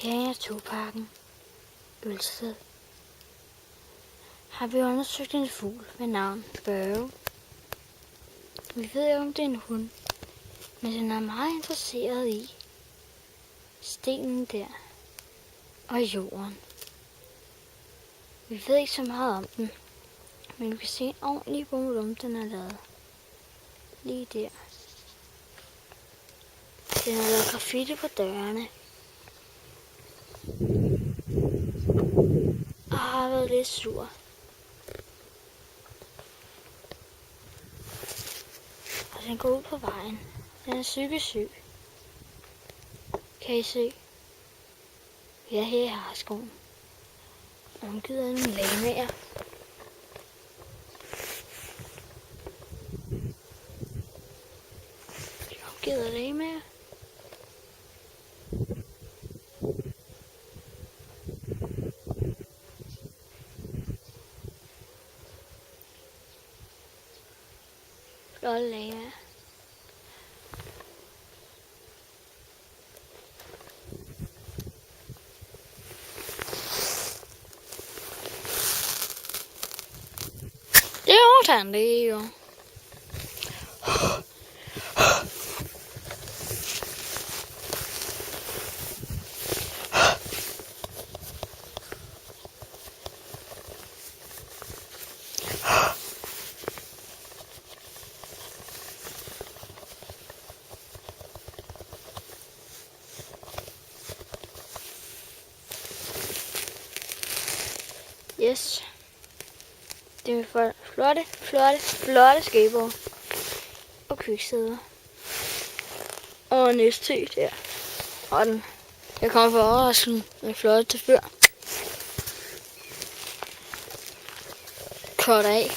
Her i Naturparken, Ølsted, har vi undersøgt en fugl ved navn Børge. Vi ved ikke, om det er en hund, men den er meget interesseret i stenen der og jorden. Vi ved ikke så meget om den, men vi kan se en ordentlig bummelum, den er lavet. Lige der. Den har lavet graffiti på dørene. Og har været lidt sur. Og den går ud på vejen. Den er psykisk syg. Kan I se? Vi er her i Harskoven. Omgivet af nogle lamaer. Vi er omgivet af lamaer. Flotte lamaer. Det er overtaget det jo. Yes. Det er flotte skateboard. Og kviksæder. Og en ST der. Og den. Jeg kommer for overraskelsen. Den er flot til før. Kort af.